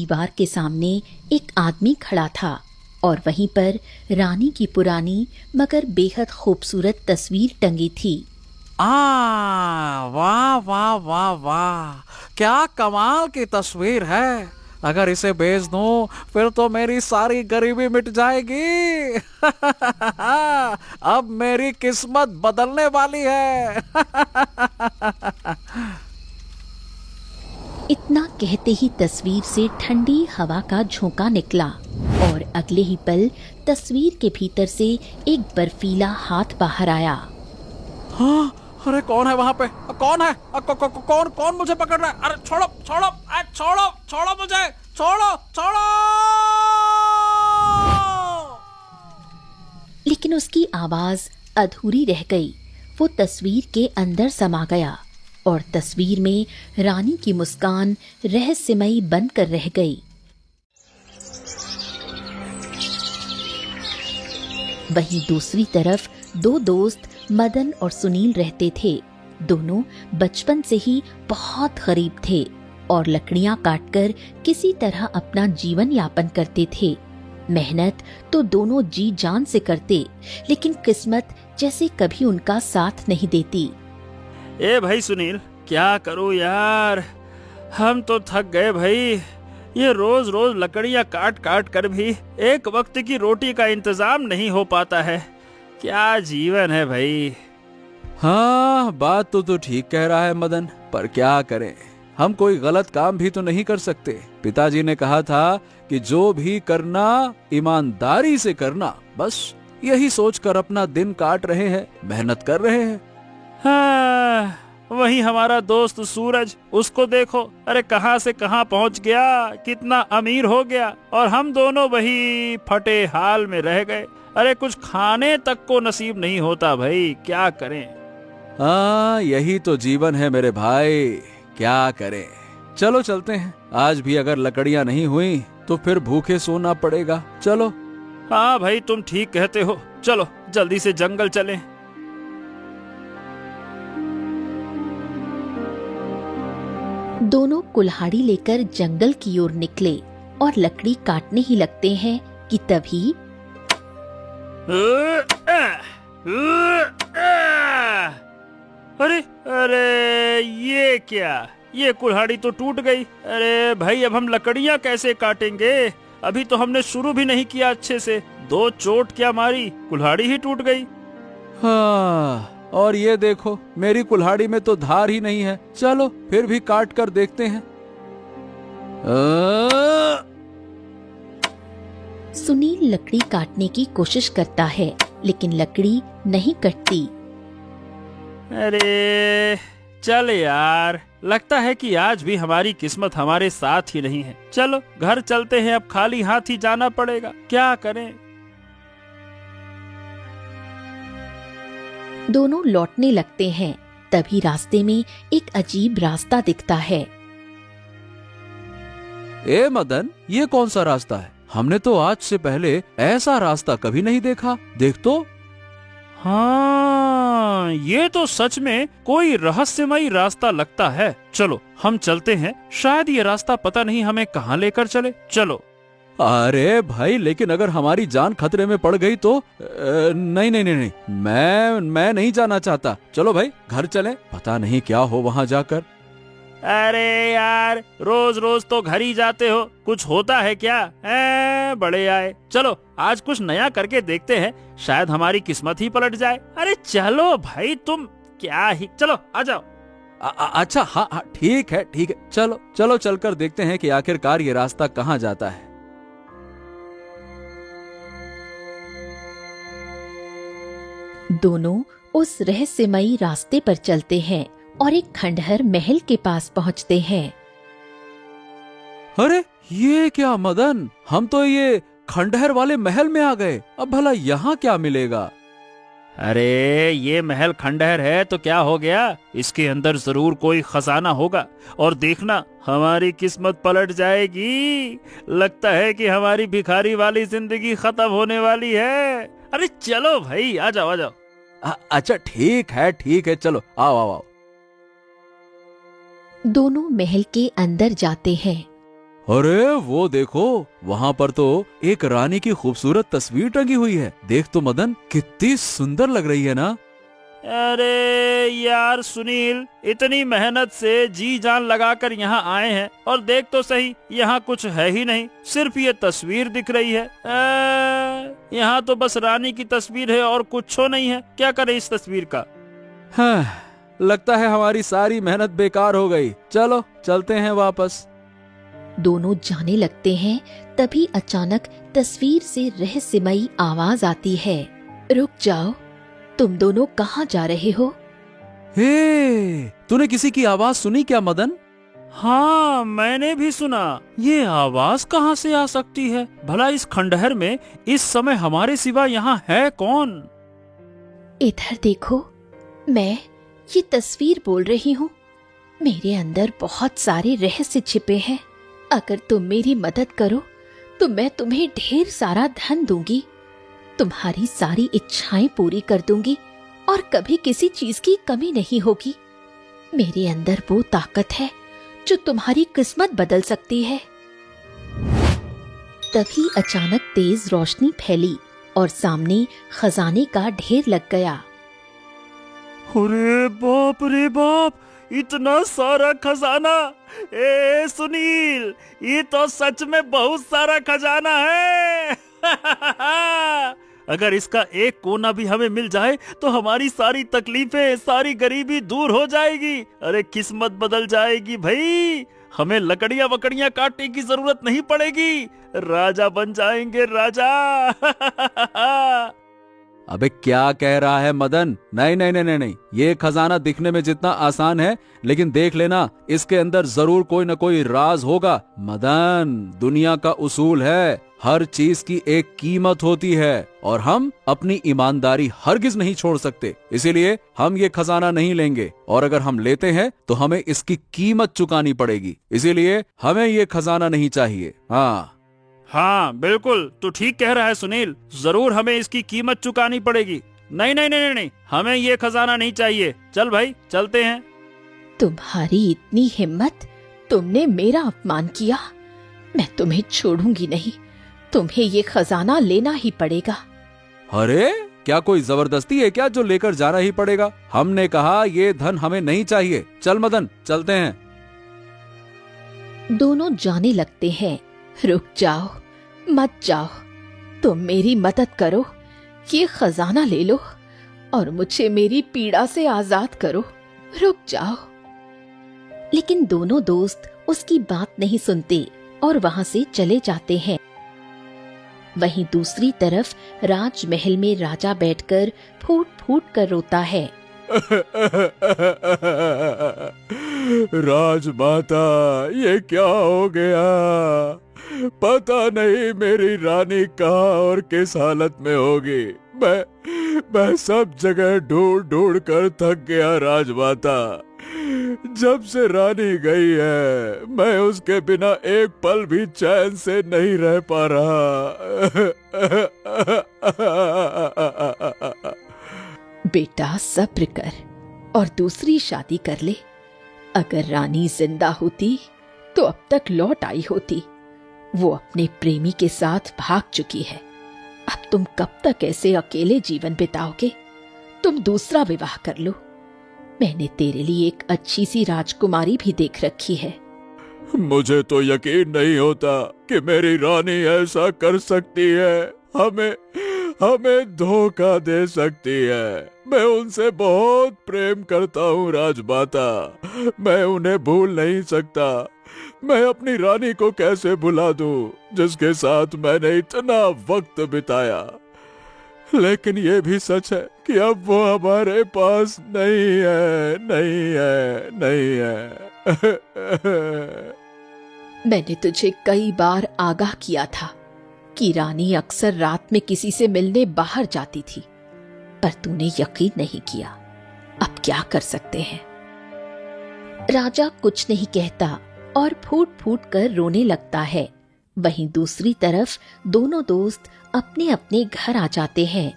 दीवार के सामने एक आदमी खड़ा था और वहीं पर रानी की पुरानी मगर बेहद खूबसूरत तस्वीर टंगी थी। वाह वाह वाह वाह, क्या कमाल की तस्वीर है। अगर इसे बेच दूं फिर तो मेरी सारी गरीबी मिट जाएगी। अब मेरी किस्मत बदलने वाली है। इतना कहते ही तस्वीर से ठंडी हवा का झोंका निकला और अगले ही पल तस्वीर के भीतर से एक बर्फीला हाथ बाहर आया। हाँ, अरे कौन है वहां पे? कौन है? कौन कौन मुझे पकड़ रहा है? अरे छोड़ो छोड़ो छोड़ो छोड़ो मुझे, छोड़ो छोड़ो। लेकिन उसकी आवाज अधूरी रह गई। वो तस्वीर के अंदर समा गया और तस्वीर में रानी की मुस्कान रहस्यमयी बनकर रह गई। वहीं दूसरी तरफ दो दोस्त मदन और सुनील रहते थे। दोनों बचपन से ही बहुत गरीब थे और लकड़ियां काटकर किसी तरह अपना जीवन यापन करते थे। मेहनत तो दोनों जी जान से करते, लेकिन किस्मत जैसे कभी उनका साथ नहीं देती। ए भाई सुनील, क्या करूं यार, हम तो थक गए भाई। ये रोज रोज लकड़ियां काट काट कर भी एक वक्त की रोटी का इंतजाम नहीं हो पाता है। क्या जीवन है भाई। हाँ, बात तो ठीक कह रहा है मदन, पर क्या करें, हम कोई गलत काम भी तो नहीं कर सकते। पिताजी ने कहा था कि जो भी करना ईमानदारी से करना, बस यही सोचकर अपना दिन काट रहे हैं, मेहनत कर रहे हैं। हाँ, वही हमारा दोस्त सूरज, उसको देखो, अरे कहां से कहां पहुंच गया, कितना अमीर हो गया, और हम दोनों वही फटे हाल में रह गए। अरे कुछ खाने तक को नसीब नहीं होता भाई, क्या करें। हाँ, यही तो जीवन है मेरे भाई, क्या करें। चलो चलते हैं, आज भी अगर लकड़ियां नहीं हुई तो फिर भूखे सोना पड़ेगा। चलो। हाँ भाई, तुम ठीक कहते हो, चलो जल्दी से जंगल चलें। दोनों कुल्हाड़ी लेकर जंगल की ओर निकले और लकड़ी काटने ही लगते हैं कि तभी अरे अरे ये क्या, ये कुल्हाड़ी तो टूट गई। अरे भाई, अब हम लकड़ियां कैसे काटेंगे? अभी तो हमने शुरू भी नहीं किया अच्छे से, दो चोट क्या मारी, कुल्हाड़ी ही टूट गई। हाँ, और ये देखो, मेरी कुल्हाड़ी में तो धार ही नहीं है। चलो फिर भी काट कर देखते हैं। सुनील लकड़ी काटने की कोशिश करता है, लेकिन लकड़ी नहीं कटती। अरे चल यार, लगता है कि आज भी हमारी किस्मत हमारे साथ ही नहीं है। चलो घर चलते हैं, अब खाली हाथ ही जाना पड़ेगा, क्या करें। दोनों लौटने लगते हैं, तभी रास्ते में एक अजीब रास्ता दिखता है। ए मदन, ये कौन सा रास्ता है? हमने तो आज से पहले ऐसा रास्ता कभी नहीं देखा। देख तो। हाँ, ये तो सच में कोई रहस्यमयी रास्ता लगता है। चलो हम चलते हैं, शायद ये रास्ता पता नहीं हमें कहाँ लेकर चले। चलो। अरे भाई, लेकिन अगर हमारी जान खतरे में पड़ गई तो? नहीं नहीं नहीं, मैं नहीं जाना चाहता। चलो भाई, घर चलें, पता नहीं क्या हो वहाँ जाकर। अरे यार, रोज रोज तो घर ही जाते हो, कुछ होता है क्या? बड़े आए, चलो आज कुछ नया करके देखते हैं, शायद हमारी किस्मत ही पलट जाए। अरे चलो भाई, तुम क्या ही, चलो आ जाओ। अच्छा, हाँ हाँ, ठीक है ठीक है, चलो चलो चलकर देखते हैं कि आखिरकार ये रास्ता कहाँ जाता है। दोनों उस रहस्यमयी रास्ते पर चलते हैं और एक खंडहर महल के पास पहुंचते हैं। अरे ये क्या मदन, हम तो ये खंडहर वाले महल में आ गए। अब भला यहाँ क्या मिलेगा? अरे ये महल खंडहर है तो क्या हो गया, इसके अंदर जरूर कोई खजाना होगा, और देखना हमारी किस्मत पलट जाएगी। लगता है कि हमारी भिखारी वाली जिंदगी खत्म होने वाली है। अरे चलो भाई, आ जाओ आ जाओ। अच्छा ठीक है, चलो आओ आओ आओ। दोनों महल के अंदर जाते हैं। अरे वो देखो, वहाँ पर तो एक रानी की खूबसूरत तस्वीर टंगी हुई है। देख तो मदन, कितनी सुंदर लग रही है ना। अरे यार सुनील, इतनी मेहनत से जी जान लगाकर यहाँ आए हैं और देख तो सही, यहाँ कुछ है ही नहीं, सिर्फ ये तस्वीर दिख रही है। यहाँ तो बस रानी की तस्वीर है और कुछ नहीं है। क्या करें इस तस्वीर का? हाँ, लगता है हमारी सारी मेहनत बेकार हो गई। चलो चलते हैं वापस। दोनों जाने लगते हैं, तभी अचानक तस्वीर से रहस्यमयी आवाज आती है। रुक जाओ, तुम दोनों कहाँ जा रहे हो? हे, तूने किसी की आवाज सुनी क्या मदन? हाँ, मैंने भी सुना। ये आवाज कहाँ से आ सकती है? भला इस खंडहर में इस समय हमारे सिवा यहाँ है कौन? इधर देखो, मैं ये तस्वीर बोल रही हूँ। मेरे अंदर बहुत सारे रहस्य छिपे हैं। अगर तुम मेरी मदद करो तो मैं तुम्हें ढेर सारा धन दूंगी, तुम्हारी सारी इच्छाएं पूरी कर दूंगी और कभी किसी चीज की कमी नहीं होगी। मेरे अंदर वो ताकत है जो तुम्हारी किस्मत बदल सकती है। तभी अचानक तेज रोशनी फैली और सामने खजाने का ढेर लग गया। अरे बाप रे बाप, इतना सारा खजाना! ए सुनील, ये तो सच में बहुत सारा खजाना है। अगर इसका एक कोना भी हमें मिल जाए तो हमारी सारी तकलीफें, सारी गरीबी दूर हो जाएगी। अरे किस्मत बदल जाएगी भाई। हमें लकड़ियां वकड़ियां काटने की जरूरत नहीं पड़ेगी, राजा बन जाएंगे, राजा। अबे क्या कह रहा है मदन? नहीं नहीं नहीं नहीं नहीं, ये खजाना दिखने में जितना आसान है, लेकिन देख लेना, इसके अंदर जरूर कोई न कोई राज होगा। मदन, दुनिया का उसूल है, हर चीज की एक कीमत होती है और हम अपनी ईमानदारी हरगिज नहीं छोड़ सकते। इसीलिए हम ये खजाना नहीं लेंगे, और अगर हम लेते हैं तो हमें इसकी कीमत चुकानी पड़ेगी। इसीलिए हमें ये खजाना नहीं चाहिए। हाँ बिल्कुल, तू ठीक कह रहा है सुनील, जरूर हमें इसकी कीमत चुकानी पड़ेगी। नहीं नहीं नहीं नहीं, हमें ये खजाना नहीं चाहिए। चल भाई, चलते हैं। तुम्हारी इतनी हिम्मत, तुमने मेरा अपमान किया, मैं तुम्हें छोड़ूंगी नहीं। तुम्हें ये खजाना लेना ही पड़ेगा। अरे क्या कोई जबरदस्ती है क्या जो लेकर जाना ही पड़ेगा? हमने कहा ये धन हमें नहीं चाहिए। चल मदन, चलते हैं। दोनों जाने लगते हैं। रुक जाओ, मत जाओ, तुम मेरी मदद करो, ये खजाना ले लो और मुझे मेरी पीड़ा से आजाद करो। रुक जाओ। लेकिन दोनों दोस्त उसकी बात नहीं सुनते और वहां से चले जाते हैं। वहीं दूसरी तरफ राजमहल में राजा बैठकर फूट फूट कर रोता है। राजमाता, ये क्या हो गया? पता नहीं मेरी रानी कहाँ और किस हालत में होगी। मैं सब जगह ढूंढ ढूंढ कर थक गया राजमाता। जब से रानी गई है, मैं उसके बिना एक पल भी चैन से नहीं रह पा रहा। बेटा सब्र कर और दूसरी शादी कर ले। अगर रानी जिंदा होती तो अब तक लौट आई होती। वो अपने प्रेमी के साथ भाग चुकी है। अब तुम कब तक ऐसे अकेले जीवन बिताओगे? तुम दूसरा विवाह कर लो। मैंने तेरे लिए एक अच्छी सी राजकुमारी भी देख रखी है। मुझे तो यकीन नहीं होता कि मेरी रानी ऐसा कर सकती है, हमें धोखा दे सकती है। मैं उनसे बहुत प्रेम करता हूँ राजमाता, मैं उन्हें भूल नहीं सकता। मैं अपनी रानी को कैसे भुला दूं, जिसके साथ मैंने इतना वक्त बिताया। लेकिन ये भी सच है कि अब वो हमारे पास नहीं है, नहीं है, नहीं है। मैंने तुझे कई बार आगाह किया था कि रानी अक्सर रात में किसी से मिलने बाहर जाती थी, पर तूने यकीन नहीं किया। अब क्या कर सकते हैं? राजा कुछ नहीं कहता और फूट फूट कर रोने लगता है। वहीं दूसरी तरफ दोनों दोस्त अपने अपने घर आ जाते हैं।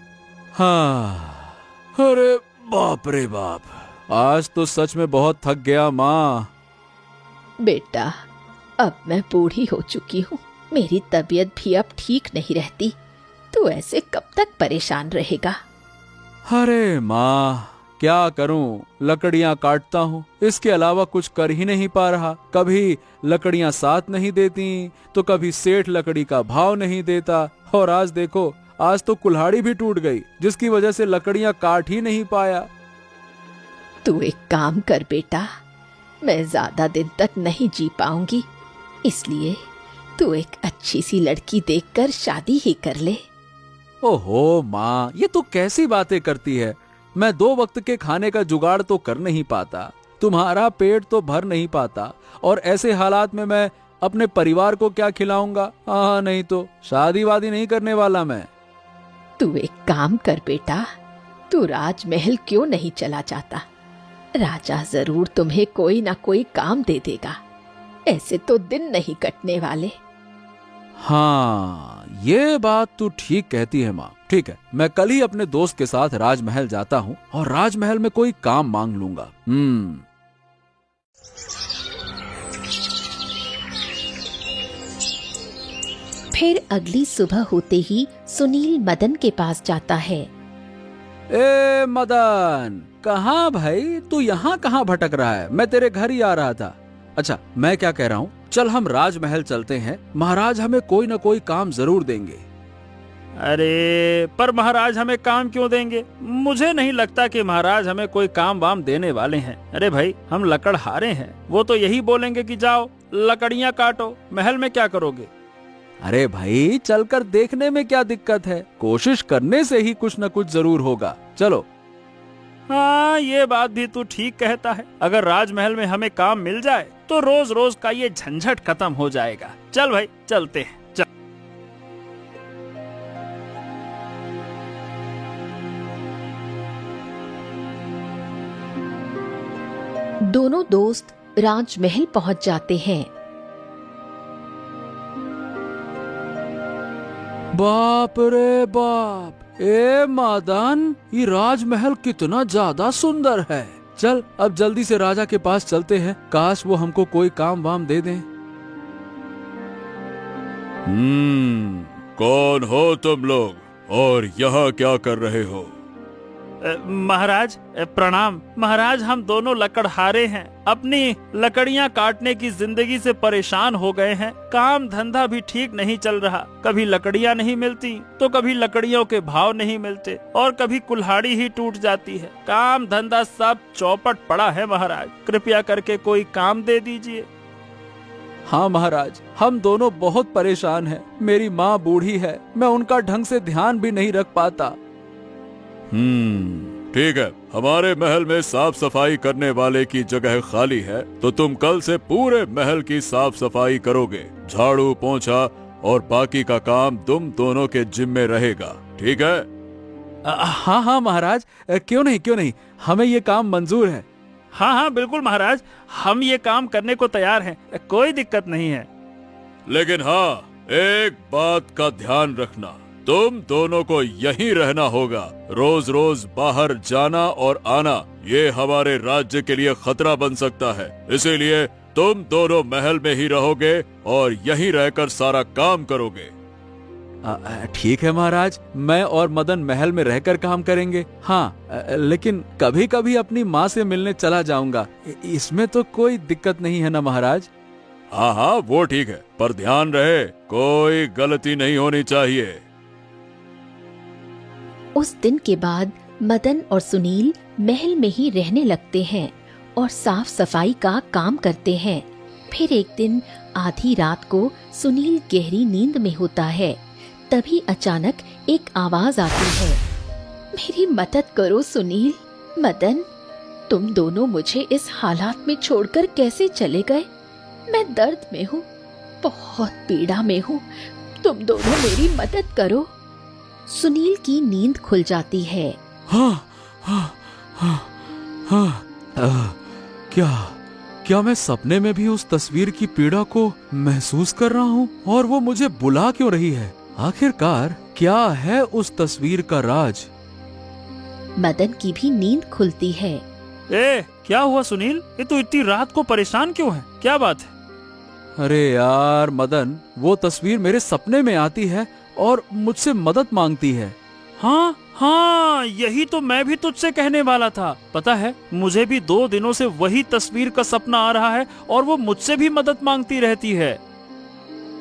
हाँ, अरे बाप रे बाप, आज तो सच में बहुत थक गया माँ। बेटा, अब मैं बूढ़ी हो चुकी हूँ, मेरी तबीयत भी अब ठीक नहीं रहती। तू ऐसे कब तक परेशान रहेगा? अरे माँ, क्या करूं, लकड़ियां काटता हूँ, इसके अलावा कुछ कर ही नहीं पा रहा। कभी लकड़ियां साथ नहीं देती तो कभी सेठ लकड़ी का भाव नहीं देता, और आज देखो, आज तो कुल्हाड़ी भी टूट गई, जिसकी वजह से लकड़ियां काट ही नहीं पाया। तू एक काम कर बेटा, मैं ज्यादा दिन तक नहीं जी पाऊंगी, इसलिए तू एक अच्छी सी लड़की देखकर शादी ही कर ले। ओहो माँ, ये तो कैसी बातें करती है। मैं 2 वक्त के खाने का जुगाड़ तो कर नहीं पाता, तुम्हारा पेट तो भर नहीं पाता, और ऐसे हालात में मैं अपने परिवार को क्या खिलाऊंगा? हाँ, नहीं तो शादी वादी नहीं करने वाला मैं। तू एक काम कर बेटा, तू राजमहल क्यों नहीं चला जाता? राजा जरूर तुम्हें कोई ना कोई काम दे देगा, ऐसे तो दिन नहीं कटने वाले। हाँ, ये बात तू ठीक कहती है माँ। ठीक है, मैं कल ही अपने दोस्त के साथ राजमहल जाता हूँ और राजमहल में कोई काम मांग लूंगा। फिर अगली सुबह होते ही सुनील मदन के पास जाता है। ए मदन, कहाँ भाई, तू यहाँ कहाँ भटक रहा है? मैं तेरे घर ही आ रहा था। अच्छा, मैं क्या कह रहा हूँ, चल हम राजमहल चलते हैं, महाराज हमें कोई न कोई काम जरूर देंगे। अरे पर महाराज हमें काम क्यों देंगे? मुझे नहीं लगता कि महाराज हमें कोई काम वाम देने वाले हैं। अरे भाई, हम लकड़हारे हैं, वो तो यही बोलेंगे कि जाओ लकड़ियां काटो, महल में क्या करोगे? अरे भाई, चलकर देखने में क्या दिक्कत है? कोशिश करने से ही कुछ न कुछ जरूर होगा। चलो। हाँ, ये बात भी तू ठीक कहता है। अगर राजमहल में हमें काम मिल जाए तो रोज रोज का ये झंझट खत्म हो जाएगा। चल भाई, चलते हैं। चल। दोनों दोस्त राजमहल पहुंच जाते हैं। बाप रे बाप, ए मदन, ये राजमहल कितना ज्यादा सुंदर है। चल अब जल्दी से राजा के पास चलते हैं, काश वो हमको कोई काम वाम दे दें। कौन हो तुम लोग और यहाँ क्या कर रहे हो? महाराज प्रणाम। महाराज, हम दोनों लकड़हारे हैं, अपनी लकड़ियां काटने की जिंदगी से परेशान हो गए हैं। काम धंधा भी ठीक नहीं चल रहा, कभी लकड़ियां नहीं मिलती तो कभी लकड़ियों के भाव नहीं मिलते, और कभी कुल्हाड़ी ही टूट जाती है। काम धंधा सब चौपट पड़ा है महाराज, कृपया करके कोई काम दे दीजिए। हाँ महाराज, हम दोनों बहुत परेशान हैं। मेरी माँ बूढ़ी है, मैं उनका ढंग से ध्यान भी नहीं रख पाता। ठीक है, हमारे महल में साफ सफाई करने वाले की जगह खाली है, तो तुम कल से पूरे महल की साफ सफाई करोगे। झाड़ू पोंछा और बाकी का काम तुम दोनों के जिम्मे रहेगा, ठीक है? हाँ हाँ महाराज, क्यों नहीं, हमें ये काम मंजूर है। हाँ हाँ बिल्कुल महाराज, हम ये काम करने को तैयार हैं, कोई दिक्कत नहीं है। लेकिन हाँ, एक बात का ध्यान रखना, तुम दोनों को यहीं रहना होगा। रोज रोज बाहर जाना और आना ये हमारे राज्य के लिए खतरा बन सकता है, इसीलिए तुम दोनों महल में ही रहोगे और यहीं रहकर सारा काम करोगे। ठीक है महाराज, मैं और मदन महल में रहकर काम करेंगे। हाँ, लेकिन कभी कभी अपनी माँ से मिलने चला जाऊंगा, इसमें तो कोई दिक्कत नहीं है ना महाराज? हाँ हाँ, वो ठीक है, पर ध्यान रहे कोई गलती नहीं होनी चाहिए। उस दिन के बाद मदन और सुनील महल में ही रहने लगते हैं और साफ सफाई का काम करते हैं। फिर एक दिन आधी रात को सुनील गहरी नींद में होता है, तभी अचानक एक आवाज आती है। मेरी मदद करो सुनील। मदन, तुम दोनों मुझे इस हालात में छोड़कर कैसे चले गए? मैं दर्द में हूँ, बहुत पीड़ा में हूँ, तुम दोनों मेरी मदद करो। सुनील की नींद खुल जाती है। हाँ, हाँ, हाँ, हाँ, क्या मैं सपने में भी उस तस्वीर की पीड़ा को महसूस कर रहा हूँ और वो मुझे बुला क्यों रही है? आखिरकार क्या है उस तस्वीर का राज? मदन की भी नींद खुलती है। क्या हुआ सुनील? ये तो इतनी रात को परेशान क्यों है? क्या बात है? अरे यार मदन, वो तस्वीर मेरे सपने में आती है और मुझसे मदद मांगती है। हाँ हाँ, यही तो मैं भी तुझसे कहने वाला था। पता है, मुझे भी 2 दिनों से वही तस्वीर का सपना आ रहा है और वो मुझसे भी मदद मांगती रहती है।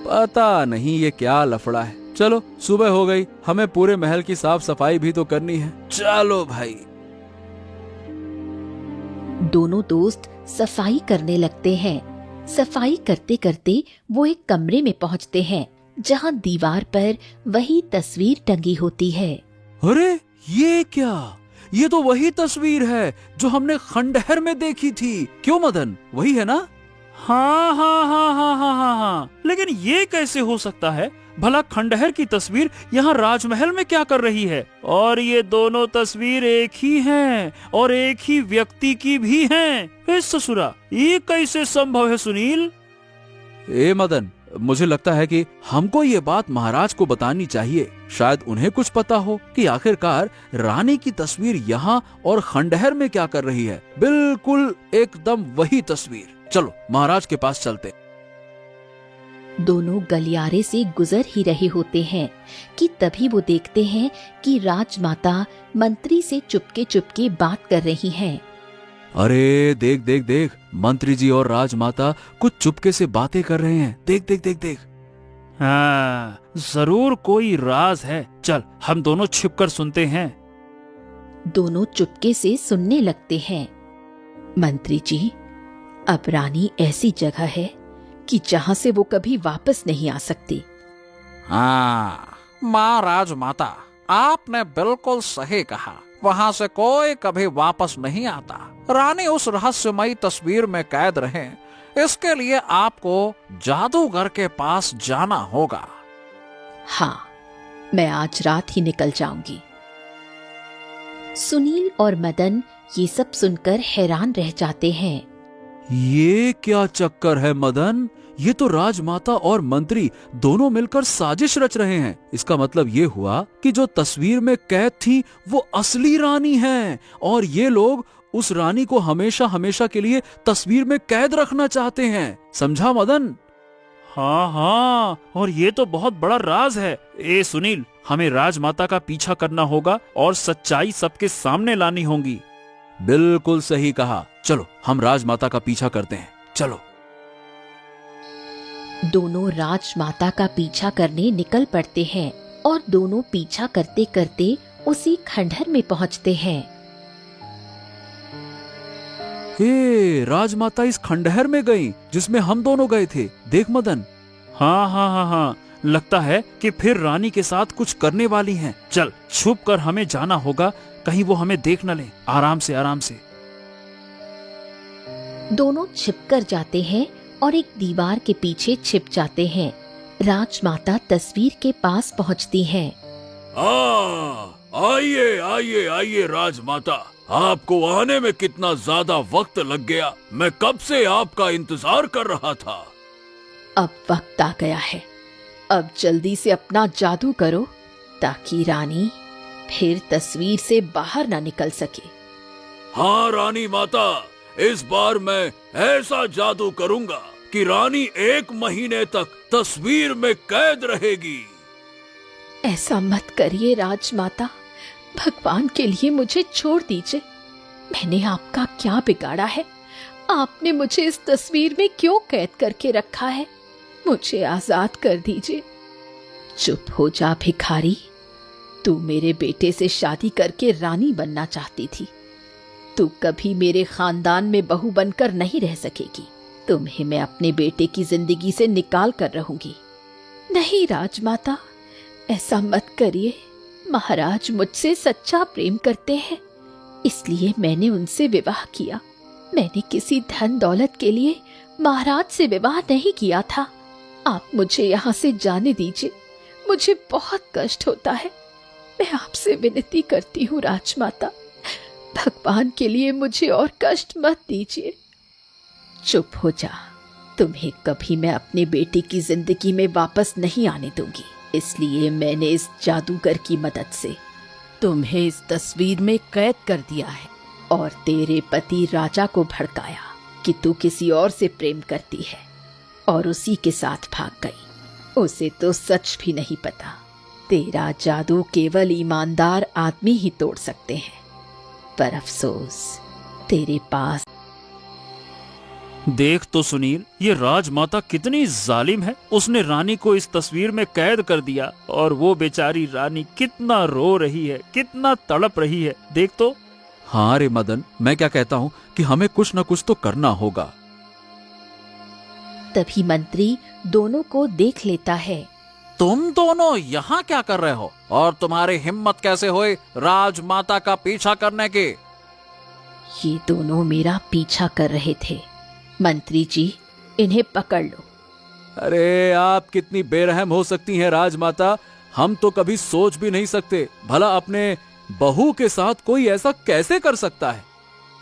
पता नहीं ये क्या लफड़ा है। चलो सुबह हो गई, हमें पूरे महल की साफ सफाई भी तो करनी है। चलो भाई। दोनों दोस्त सफाई करने लगते हैं। सफाई करते करते वो एक कमरे में पहुंचते हैं जहां दीवार पर वही तस्वीर टंगी होती है। अरे ये क्या? ये तो वही तस्वीर है जो हमने खंडहर में देखी थी। क्यों मदन, वही है ना? हाँ हाँ हाँ हाँ हाँ हाँ हाँ, लेकिन ये कैसे हो सकता है? भला खंडहर की तस्वीर यहाँ राजमहल में क्या कर रही है? और ये दोनों तस्वीर एक ही हैं और एक ही व्यक्ति की भी हैं। इस ससुरा, ये कैसे संभव है सुनील? ए मदन, मुझे लगता है कि हमको ये बात महाराज को बतानी चाहिए। शायद उन्हें कुछ पता हो कि आखिरकार रानी की तस्वीर यहाँ और खंडहर में क्या कर रही है। बिल्कुल एकदम वही तस्वीर। चलो महाराज के पास चलते। दोनों गलियारे से गुजर ही रहे होते हैं कि तभी वो देखते हैं कि राजमाता मंत्री से चुपके चुपके बात कर रही हैं। अरे देख देख देख, मंत्री जी और राजमाता कुछ चुपके से बातें कर रहे हैं। देख देख देख देख। हाँ, जरूर कोई राज है। चल हम दोनों छिपकर सुनते हैं। दोनों चुपके से सुनने लगते हैं। मंत्री जी, अब रानी ऐसी जगह है कि जहां से वो कभी वापस नहीं आ सकती। हाँ माँ राजमाता, आपने बिल्कुल सही कहा। वहाँ से कोई कभी वापस नहीं आता। रानी उस रहस्यमयी तस्वीर में कैद रहे, इसके लिए आपको जादूगर के पास जाना होगा। हाँ, मैं आज रात ही निकल जाऊंगी। सुनील और मदन ये सब सुनकर हैरान रह जाते हैं। ये क्या चक्कर है मदन? ये तो राजमाता और मंत्री दोनों मिलकर साजिश रच रहे हैं। इसका मतलब ये हुआ कि जो तस्वीर में कैद थी वो असली रानी है और ये लोग उस रानी को हमेशा हमेशा के लिए तस्वीर में कैद रखना चाहते हैं। समझा मदन? हाँ हाँ, और ये तो बहुत बड़ा राज है। ए सुनील, हमें राजमाता का पीछा करना होगा और सच्चाई सबके सामने लानी होगी। बिल्कुल सही कहा। चलो हम राजमाता का पीछा करते हैं। चलो। दोनों राजमाता का पीछा करने निकल पड़ते हैं और दोनों पीछा करते करते उसी खंडहर में पहुंचते हैं। हे, राजमाता इस खंडहर में गई जिसमें हम दोनों गए थे। देख मदन। हाँ हाँ हाँ हाँ, लगता है कि फिर रानी के साथ कुछ करने वाली हैं। चल छुप कर हमें जाना होगा, कहीं वो हमें देख न ले। आराम से आराम से। दोनों छिपकर जाते हैं और एक दीवार के पीछे छिप जाते हैं। राजमाता तस्वीर के पास पहुंचती हैं। आइए आइए आइए राजमाता, आपको आने में कितना ज्यादा वक्त लग गया। मैं कब से आपका इंतजार कर रहा था। अब वक्त आ गया है। अब जल्दी से अपना जादू करो ताकि रानी फिर तस्वीर से बाहर ना निकल सके। हाँ रानी माता, इस बार मैं ऐसा जादू करूंगा कि रानी 1 महीने तक तस्वीर में कैद रहेगी। ऐसा मत करिए राजमाता, भगवान के लिए मुझे छोड़ दीजिए। मैंने आपका क्या बिगाड़ा है? आपने मुझे इस तस्वीर में क्यों कैद करके रखा है? मुझे आजाद कर दीजिए। चुप हो जा भिखारी, तू मेरे बेटे से शादी करके रानी बनना चाहती थी। तू कभी मेरे खानदान में बहू बनकर नहीं रह सकेगी। तुम्हें मैं अपने बेटे की जिंदगी से निकाल कर रहूंगी। नहीं राजमाता, ऐसा मत करिए। महाराज मुझसे सच्चा प्रेम करते हैं, इसलिए मैंने उनसे विवाह किया। मैंने किसी धन दौलत के लिए महाराज से विवाह नहीं किया था। आप मुझे यहाँ से जाने दीजिए, मुझे बहुत कष्ट होता है। मैं आपसे विनती करती हूँ राजमाता, भगवान के लिए मुझे और कष्ट मत दीजिए। चुप हो जा, तुम्हें कभी मैं अपने बेटे की जिंदगी में वापस नहीं आने दूंगी। इसलिए मैंने इस जादूगर की मदद से तुम्हें इस तस्वीर में कैद कर दिया है और तेरे पति राजा को भड़काया कि तू किसी और से प्रेम करती है। और उसी के साथ भाग गई। उसे तो सच भी नहीं पता। तेरा जादू केवल ईमानदार आदमी ही तोड़ सकते हैं, पर अफसोस तेरे पास। देख तो सुनील, ये राजमाता कितनी जालिम है। उसने रानी को इस तस्वीर में कैद कर दिया और वो बेचारी रानी कितना रो रही है, कितना तड़प रही है। देख तो। हाँ रे मदन, मैं क्या कहता हूँ कि हमें कुछ न कुछ तो करना होगा। तभी मंत्री दोनों को देख लेता है। तुम दोनों यहाँ क्या कर रहे हो और तुम्हारी हिम्मत कैसे हुई राजमाता का पीछा करने की? ये दोनों मेरा पीछा कर रहे थे। मंत्री जी, इन्हें पकड़ लो। अरे आप कितनी बेरहम हो सकती हैं राजमाता, हम तो कभी सोच भी नहीं सकते। भला अपने बहू के साथ कोई ऐसा कैसे कर सकता है?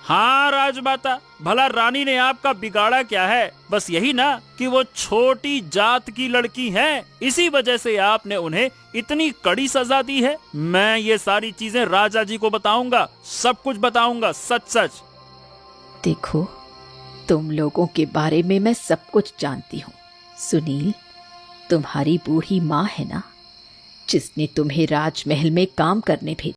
हाँ राजमाता, भला रानी ने आपका बिगाड़ा क्या है? बस यही ना कि वो छोटी जात की लड़की है, इसी वजह से आपने उन्हें इतनी कड़ी सजा दी है। मैं ये सारी चीजें राजा जी को बताऊंगा, सब कुछ बताऊंगा, सच सच। देखो, तुम लोगों के बारे में मैं सब कुछ जानती हूँ। सुनील, तुम्हारी बूढ़ी माँ है ना, जिसने तुम्हें राजमहल में काम करने भेजा।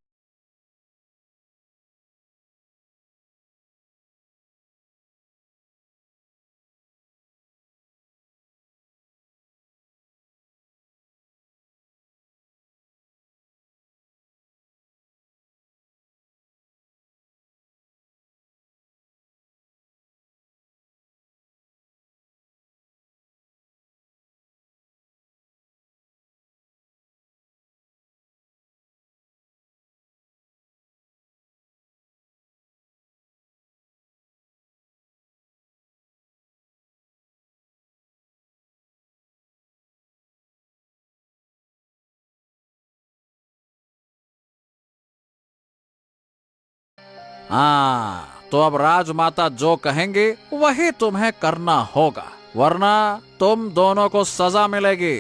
हाँ, तो अब राजमाता जो कहेंगे वही तुम्हें करना होगा, वरना तुम दोनों को सजा मिलेगी।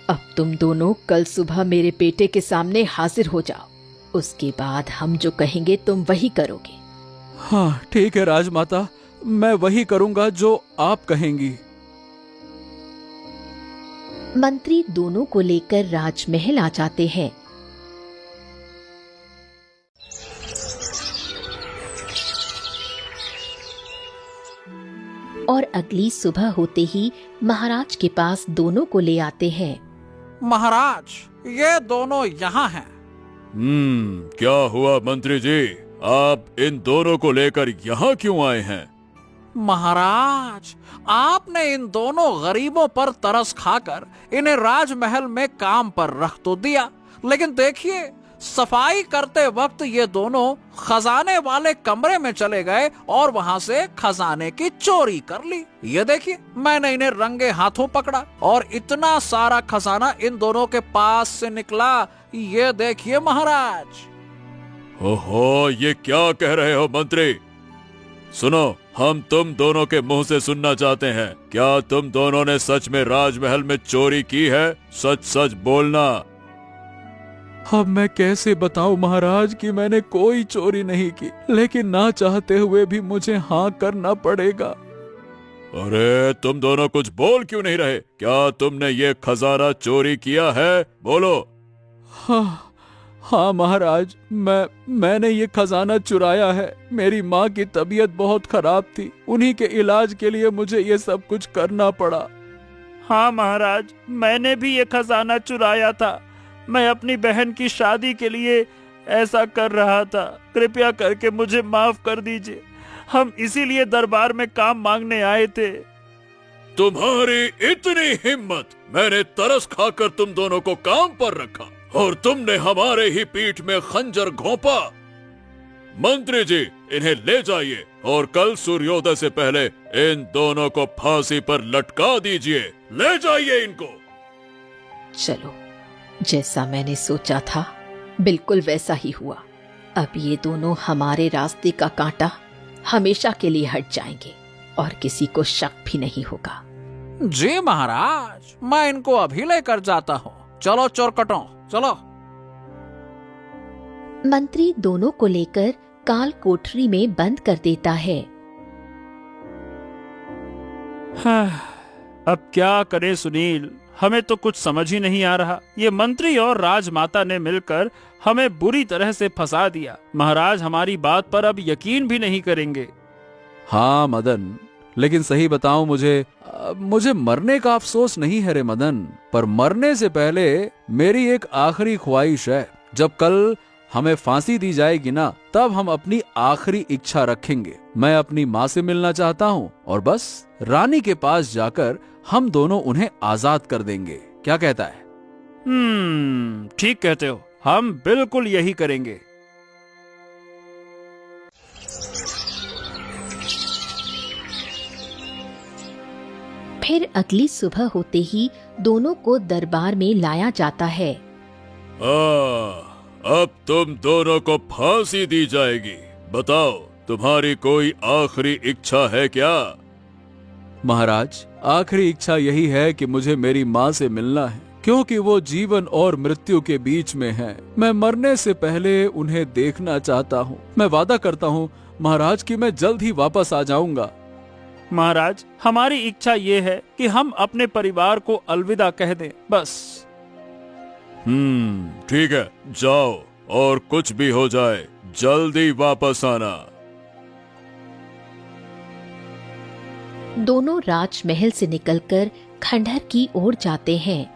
अब तुम दोनों कल सुबह मेरे बेटे के सामने हाजिर हो जाओ। उसके बाद हम जो कहेंगे तुम वही करोगे। हाँ ठीक है राजमाता, मैं वही करूंगा जो आप कहेंगी। मंत्री दोनों को लेकर राजमहल आ जाते हैं। और अगली सुबह होते ही महाराज के पास दोनों को ले आते हैं। महाराज, ये दोनों यहाँ हैं। क्या हुआ मंत्री जी? आप इन दोनों को लेकर यहाँ क्यों आए हैं? महाराज, आपने इन दोनों गरीबों पर तरस खाकर इन्हें राजमहल में काम पर रख तो दिया, लेकिन देखिए सफाई करते वक्त ये दोनों खजाने वाले कमरे में चले गए और वहाँ से खजाने की चोरी कर ली। ये देखिए, मैंने इन्हें रंगे हाथों पकड़ा और इतना सारा खजाना इन दोनों के पास से निकला। ये देखिए महाराज। ओहो, ये क्या कह रहे हो मंत्री? सुनो, हम तुम दोनों के मुंह से सुनना चाहते हैं। क्या तुम दोनों ने सच में राजमहल में चोरी की है? सच सच बोलना। अब मैं कैसे बताऊं महाराज कि मैंने कोई चोरी नहीं की, लेकिन ना चाहते हुए भी मुझे हाँ करना पड़ेगा। अरे तुम दोनों कुछ बोल क्यों नहीं रहे? क्या तुमने ये खजाना चोरी किया है? बोलो। हाँ महाराज, मैंने ये खजाना चुराया है। मेरी माँ की तबीयत बहुत खराब थी, उन्हीं के इलाज के लिए मुझे ये सब कुछ करना पड़ा। हाँ महाराज, मैंने भी ये खजाना चुराया था। मैं अपनी बहन की शादी के लिए ऐसा कर रहा था। कृपया करके मुझे माफ कर दीजिए। हम इसीलिए दरबार में काम मांगने आए थे। तुम्हारी इतनी हिम्मत! मैंने तरस खाकर तुम दोनों को काम पर रखा और तुमने हमारे ही पीठ में खंजर घोंपा। मंत्री जी, इन्हें ले जाइए और कल सूर्योदय से पहले इन दोनों को फांसी पर लटका दीजिए। ले जाइए इनको। चलो, जैसा मैंने सोचा था बिल्कुल वैसा ही हुआ। अब ये दोनों हमारे रास्ते का कांटा हमेशा के लिए हट जाएंगे और किसी को शक भी नहीं होगा। जी महाराज, मैं इनको अभी लेकर जाता हूँ। चलो चोरकटों, चलो। मंत्री दोनों को लेकर काल कोठरी में बंद कर देता है। हाँ, अब क्या करें सुनील, हमें तो कुछ समझ ही नहीं आ रहा। ये मंत्री और राजमाता ने मिलकर हमें बुरी तरह से फंसा दिया। महाराज हमारी बात पर अब यकीन भी नहीं करेंगे। हाँ मदन, लेकिन सही बताऊं मुझे मरने का अफसोस नहीं है रे मदन, पर मरने से पहले मेरी एक आखिरी ख्वाहिश है। जब कल हमें फांसी दी जाएगी ना, तब हम अपनी आखिरी इच्छा रखेंगे। मैं अपनी माँ से मिलना चाहता हूँ और बस रानी के पास जाकर हम दोनों उन्हें आजाद कर देंगे। क्या कहता है? ठीक कहते हो, हम बिल्कुल यही करेंगे। फिर अगली सुबह होते ही दोनों को दरबार में लाया जाता है। अब तुम दोनों को फांसी दी जाएगी। बताओ, तुम्हारी कोई आखिरी इच्छा है क्या? महाराज, आखिरी इच्छा यही है कि मुझे मेरी माँ से मिलना है, क्योंकि वो जीवन और मृत्यु के बीच में है। मैं मरने से पहले उन्हें देखना चाहता हूँ। मैं वादा करता हूँ महाराज कि मैं जल्द ही वापस आ जाऊंगा। महाराज, हमारी इच्छा ये है कि हम अपने परिवार को अलविदा कह दें, बस। ठीक है, जाओ और कुछ भी हो जाए जल्दी वापस आना। दोनों राजमहल से निकलकर खंडहर की ओर जाते हैं।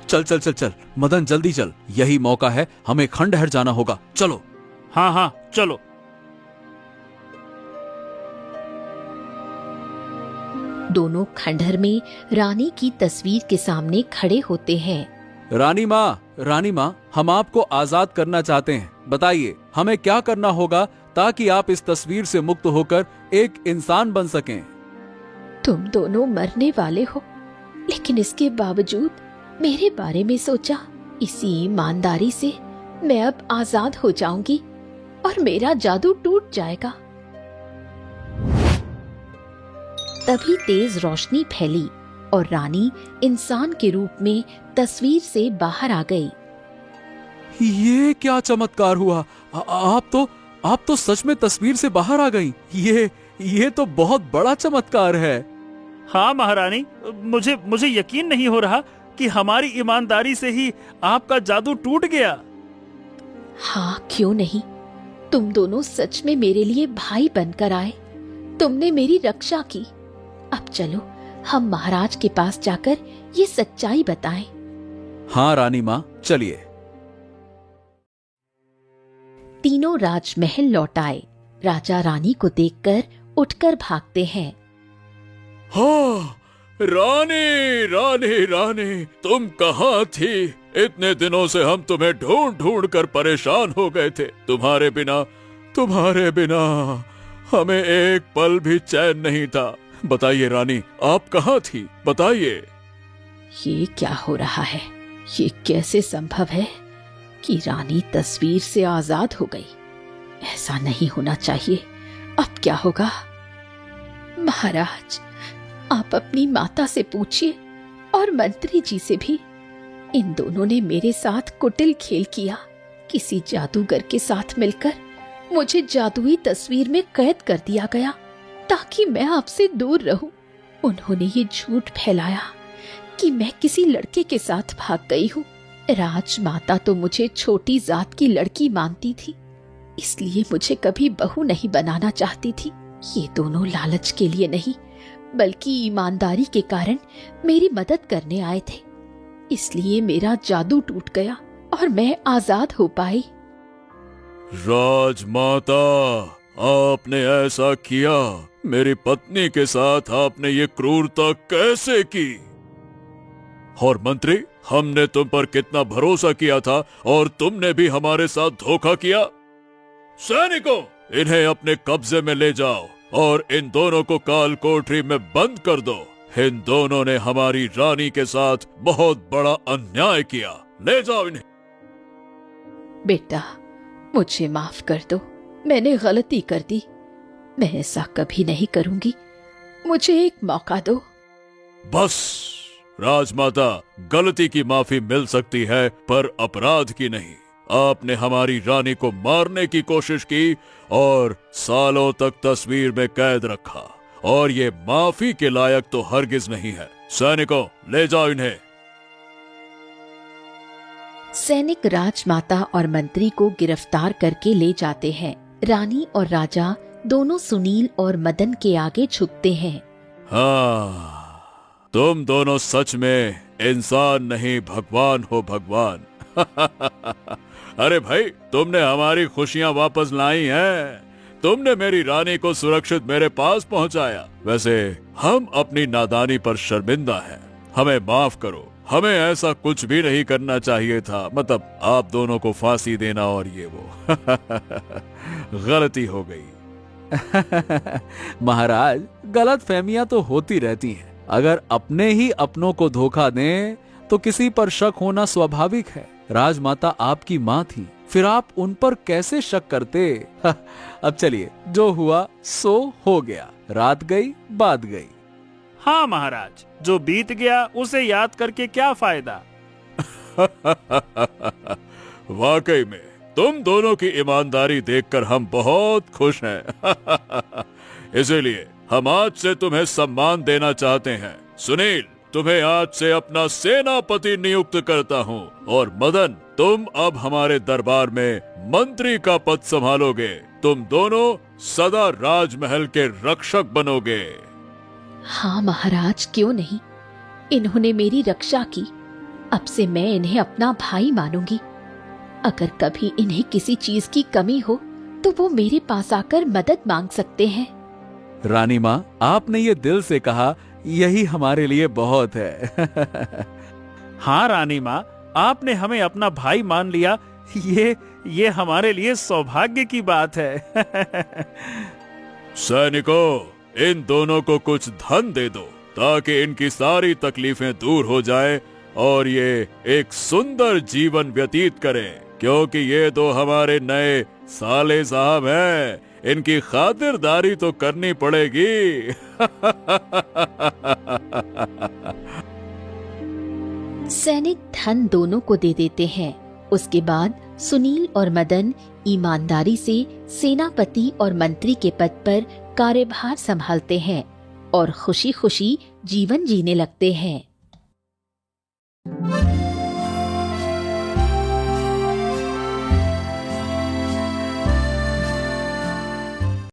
चल चल चल चल मदन, जल्दी चल, यही मौका है, हमें खंडहर जाना होगा। चलो। हाँ हाँ चलो। दोनों खंडहर में रानी की तस्वीर के सामने खड़े होते हैं। रानी माँ, हम आपको आजाद करना चाहते हैं। बताइए हमें क्या करना होगा ताकि आप इस तस्वीर से मुक्त होकर एक इंसान बन सकें। तुम दोनों मरने वाले हो, लेकिन इसके बावजूद मेरे बारे में सोचा। इसी ईमानदारी से मैं अब आजाद हो जाऊंगी और मेरा जादू टूट जाएगा। तभी तेज रोशनी फैली और रानी इंसान के रूप में तस्वीर से बाहर आ गई। ये क्या चमत्कार हुआ? आप तो सच में तस्वीर से बाहर आ गईं। ये तो बहुत बड़ा चमत्कार है। हाँ महारानी, मुझे यकीन नहीं हो रहा कि हमारी ईमानदारी से ही आपका जादू टूट गया। हाँ, क्यों नहीं। तुम दोनों सच में मेरे लिए भाई बनकर आए। तुमने मेरी रक्षा की। अब चलो हम महाराज के पास जाकर ये सच्चाई बताएं। हाँ रानी माँ, चलिए। तीनों राजमहल लौट आए। राजा रानी को देखकर उठकर भागते हैं। हाँ, रानी, तुम कहाँ थी? इतने दिनों से हम तुम्हें ढूंढ कर परेशान हो गए थे। तुम्हारे बिना हमें एक पल भी चैन नहीं था। बताइए रानी, आप कहाँ थी? बताइए। ये क्या हो रहा है? ये कैसे संभव है कि रानी तस्वीर से आजाद हो गई? ऐसा नहीं होना चाहिए। अब क्या होगा? महाराज, आप अपनी माता से पूछिए और मंत्री जी से भी। इन दोनों ने मेरे साथ कुटिल खेल किया। किसी जादूगर के साथ मिलकर मुझे जादुई तस्वीर में कैद कर दिया गया ताकि मैं आपसे दूर रहूं। उन्होंने ये झूठ फैलाया कि मैं किसी लड़के के साथ भाग गई हूँ। राजमाता तो मुझे छोटी जात की लड़की मानती थी, इसलिए मुझे कभी बहू नहीं बनाना चाहती थी। ये दोनों लालच के लिए नहीं, बल्कि ईमानदारी के कारण मेरी मदद करने आए थे। इसलिए मेरा जादू टूट गया और मैं आजाद हो पाई। राजमाता, आपने ऐसा किया? मेरी पत्नी के साथ आपने ये क्रूरता कैसे की? और मंत्री, हमने तुम पर कितना भरोसा किया था और तुमने भी हमारे साथ धोखा किया। सैनिकों, इन्हें अपने कब्जे में ले जाओ और इन दोनों को काल कोठरी में बंद कर दो। इन दोनों ने हमारी रानी के साथ बहुत बड़ा अन्याय किया। ले जाओ इन्हें। बेटा, मुझे माफ कर दो। मैंने गलती कर दी। मैं ऐसा कभी नहीं करूंगी। मुझे एक मौका दो। बस राजमाता, गलती की माफी मिल सकती है पर अपराध की नहीं। आपने हमारी रानी को मारने की कोशिश की और सालों तक तस्वीर में कैद रखा, और ये माफी के लायक तो हरगिज नहीं है। सैनिकों, ले जाओ इन्हें। सैनिक राजमाता और मंत्री को गिरफ्तार करके ले जाते हैं। रानी और राजा दोनों सुनील और मदन के आगे झुकते हैं। हाँ, तुम दोनों सच में इंसान नहीं भगवान हो भगवान। अरे भाई, तुमने हमारी खुशियां वापस लाई हैं। तुमने मेरी रानी को सुरक्षित मेरे पास पहुंचाया। वैसे हम अपनी नादानी पर शर्मिंदा हैं। हमें माफ करो, हमें ऐसा कुछ भी नहीं करना चाहिए था। मतलब आप दोनों को फांसी देना और ये वो। गलती हो गई। महाराज, गलत फहमियां तो होती रहती हैं। अगर अपने ही अपनों को धोखा दें तो किसी पर शक होना स्वाभाविक है। राजमाता आपकी माँ थी, फिर आप उन पर कैसे शक करते? अब चलिए, जो हुआ सो हो गया। रात गई बात गई। हाँ महाराज, जो बीत गया उसे याद करके क्या फायदा। वाकई में तुम दोनों की ईमानदारी देखकर हम बहुत खुश हैं। इसीलिए हम आज से तुम्हें सम्मान देना चाहते हैं। सुनील, तुम्हें आज से अपना सेनापति नियुक्त करता हूँ, और मदन, तुम अब हमारे दरबार में मंत्री का पद संभालोगे। तुम दोनों सदा राजमहल के रक्षक बनोगे। हाँ महाराज, क्यों नहीं। इन्होंने मेरी रक्षा की, अब से मैं इन्हें अपना भाई मानूंगी। अगर कभी इन्हें किसी चीज की कमी हो तो वो मेरे पास आकर मदद मांग सकते हैं। रानी माँ, आपने ये दिल से कहा, यही हमारे लिए बहुत है। हाँ रानी माँ, आपने हमें अपना भाई मान लिया, ये हमारे लिए सौभाग्य की बात है। सैनिकों, इन दोनों को कुछ धन दे दो ताकि इनकी सारी तकलीफें दूर हो जाए और ये एक सुंदर जीवन व्यतीत करें, क्योंकि ये दो हमारे नए साले साहब हैं। इनकी खातिरदारी तो करनी पड़ेगी। सैनिक धन दोनों को दे देते हैं। उसके बाद सुनील और मदन ईमानदारी से सेनापति और मंत्री के पद पर कार्यभार संभालते हैं और खुशी खुशी जीवन जीने लगते हैं।